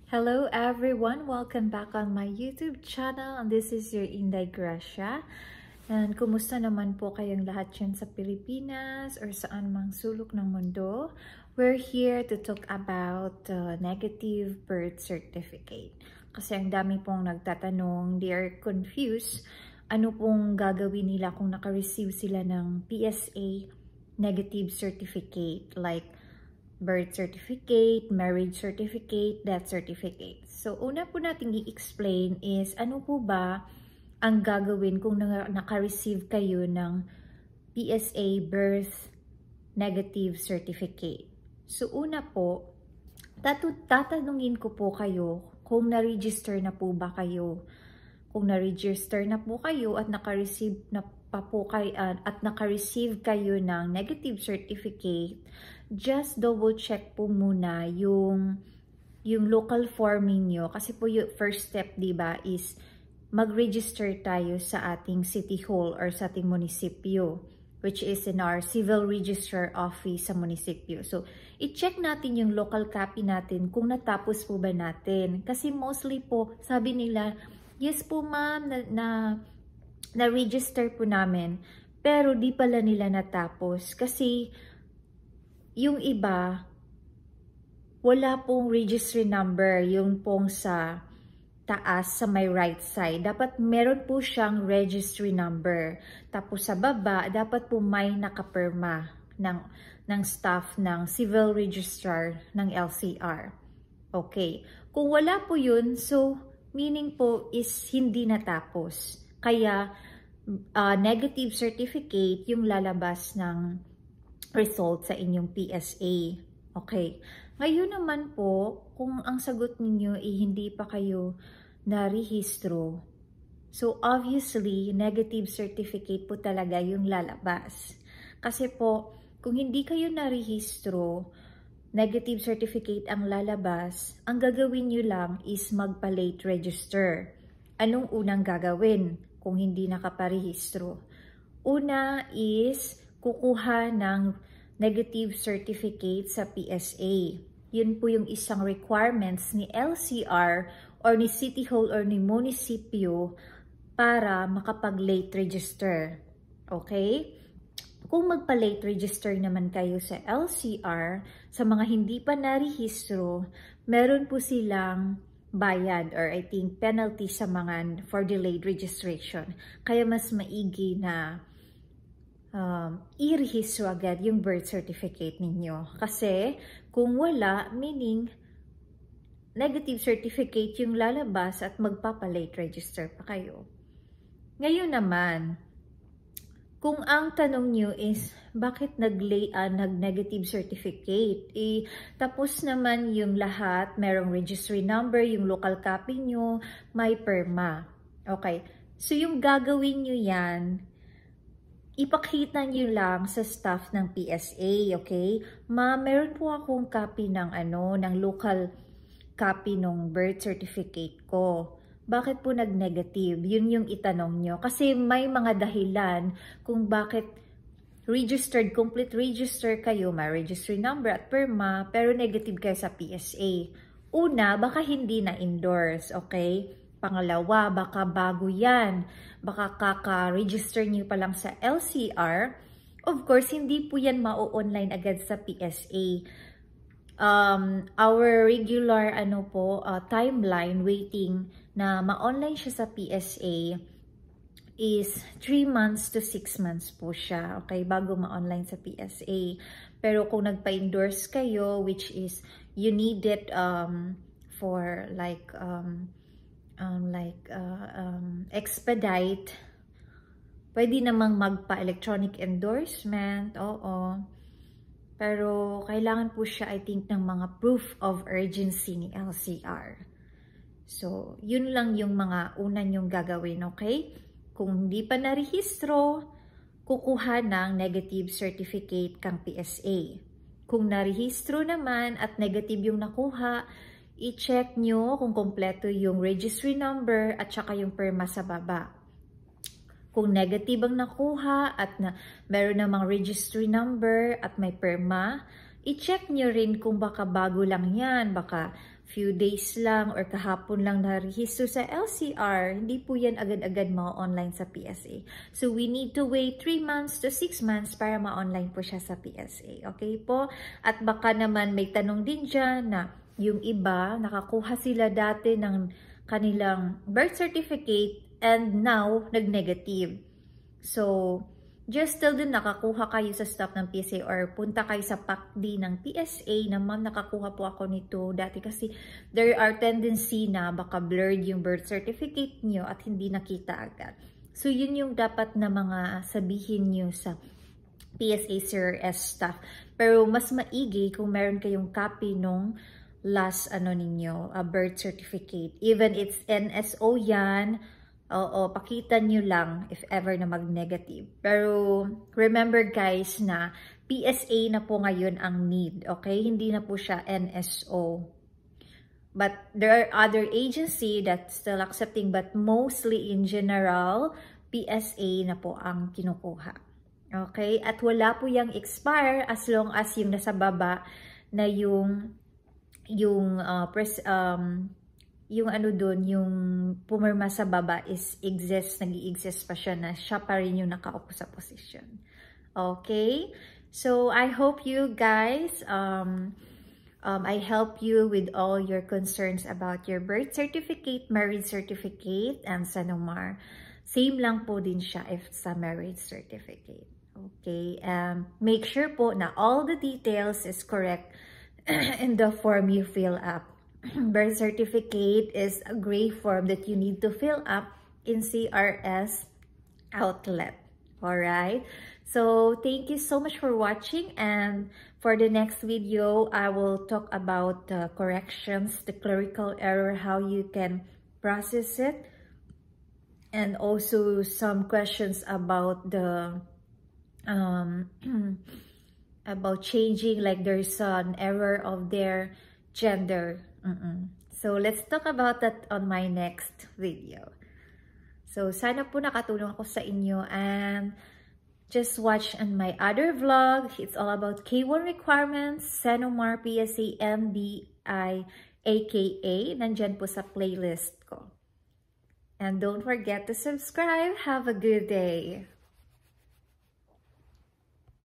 Hello everyone! Welcome back on my YouTube channel, and this is your Inday Gracia. And kumusta naman po kayong lahat dyan sa Pilipinas or saan mang sulok ng mundo? We're here to talk about negative birth certificate. Kasi ang dami pong nagtatanong, they are confused. Ano pong gagawin nila kung naka-receive sila ng PSA negative certificate like birth certificate, marriage certificate, death certificate. So, una po natin i-explain is ano po ba ang gagawin kung naka-receive kayo ng PSA birth negative certificate. So, una po, tatanungin ko po kayo kung na-register na po ba kayo. Kung na-register na po kayo at naka-receive na pa po kayo at naka-receive kayo ng negative certificate, just double check po muna yung local forming nyo. Kasi po yung first step, diba, is mag-register tayo sa ating city hall or sa ating munisipyo, which is in our civil registrar office sa munisipyo. So, i-check natin yung local copy natin kung natapos po ba natin. Kasi mostly po, sabi nila, yes po ma'am, na-register po namin, pero di pala nila natapos. Kasi yung iba, wala pong registry number, yung pong sa taas, sa may right side. Dapat meron po siyang registry number. Tapos sa baba, dapat po may nakapirma ng staff ng civil registrar ng LCR. Okay. Kung wala po yun, so meaning po is hindi natapos. Kaya negative certificate yung lalabas ng result sa inyong PSA. Okay. Ngayon naman po, kung ang sagot ninyo ay hindi pa kayo narehistro, so obviously, negative certificate po talaga yung lalabas. Kasi po, kung hindi kayo narehistro, negative certificate ang lalabas, ang gagawin nyo lang is magpa-late register. Anong unang gagawin kung hindi nakaparehistro? Una is kukuha ng negative certificate sa PSA. Yun po yung isang requirements ni LCR or ni City Hall or ni munisipyo para makapag-late register. Okay? Kung magpa-late register naman kayo sa LCR, sa mga hindi pa narehistro, meron po silang bayad or I think penalty sa mga for delayed registration. Kaya mas maigi na i-rehistro agad yung birth certificate ninyo. Kasi kung wala, meaning negative certificate yung lalabas at magpapa-late register pa kayo. Ngayon naman, kung ang tanong nyo is, bakit nag-negative certificate? Tapos naman yung lahat, merong registry number, yung local copy nyo, may perma. Okay. So yung gagawin nyo yan, ipakita nyo lang sa staff ng PSA, okay? Ma, meron po akong copy ng ng local copy ng birth certificate ko. Bakit po nag-negative? Yun yung itanong nyo. Kasi may mga dahilan kung bakit registered, complete register kayo, may registry number at perma, pero negative kayo sa PSA. Una, baka hindi na-endorse, okay? Pangalawa, baka bago yan. Baka kaka-register nyo pa lang sa LCR. Of course, hindi po yan ma-online agad sa PSA. Our regular timeline waiting na ma-online siya sa PSA is 3 months to 6 months po siya, okay, bago ma-online sa PSA. Pero kung nagpa-endorse kayo, which is you need it for expedite, pwede namang magpa-electronic endorsement, oo. Pero kailangan po siya, I think, ng mga proof of urgency ni LCR. So, yun lang yung mga una nyong gagawin, okay? Kung hindi pa narehistro, kukuha ng negative certificate kang PSA. Kung narehistro naman at negative yung nakuha, i-check nyo kung kompleto yung registry number at saka yung perma sa baba. Kung negative ang nakuha at meron namang registry number at may perma, i-check nyo rin kung baka bago lang yan, baka few days lang or kahapon lang na-register sa LCR, hindi po yan agad-agad ma-online sa PSA. So, we need to wait 3 months to 6 months para ma-online po siya sa PSA. Okay po? At baka naman may tanong din dyan na yung iba, nakakuha sila dati ng kanilang birth certificate and now, nag-negative. So, just tell them nakakuha kayo sa staff ng PSA or punta kayo sa PACD ng PSA na ma'am, nakakuha po ako nito dati kasi there are tendency na baka blurred yung birth certificate nyo at hindi nakita agad. So, yun yung dapat na mga sabihin nyo sa PSA CRS staff. Pero mas maigi kung meron kayong copy nung last ninyo, birth certificate. Even it's NSO yan, oo, pakita nyo lang if ever na mag-negative. Pero, remember guys na PSA na po ngayon ang need, okay? Hindi na po siya NSO. But there are other agency that's still accepting, but mostly in general, PSA na po ang kinukuha. Okay? At wala po yung expire as long as yung nasa baba na yung yung pumirma sa baba is nag-i-exist pa siya na siya pa rin yung nakaupo sa position. Okay? So, I hope you guys, I help you with all your concerns about your birth certificate, marriage certificate, and SANUMAR. Same lang po din siya if sa marriage certificate. Okay? Make sure po na all the details is correct in the form you fill up. Birth certificate is a gray form that you need to fill up in CRS outlet. Alright? So, thank you so much for watching, and for the next video, I will talk about the corrections, the clerical error, how you can process it, and also some questions about the about changing, like there's an error of their gender. So, let's talk about that on my next video. So, sana po nakatulong ako sa inyo, and just watch on my other vlog. It's all about K1 requirements, SANUMAR, PSA, MDI, AKA. Nandyan po sa playlist ko. And don't forget to subscribe. Have a good day.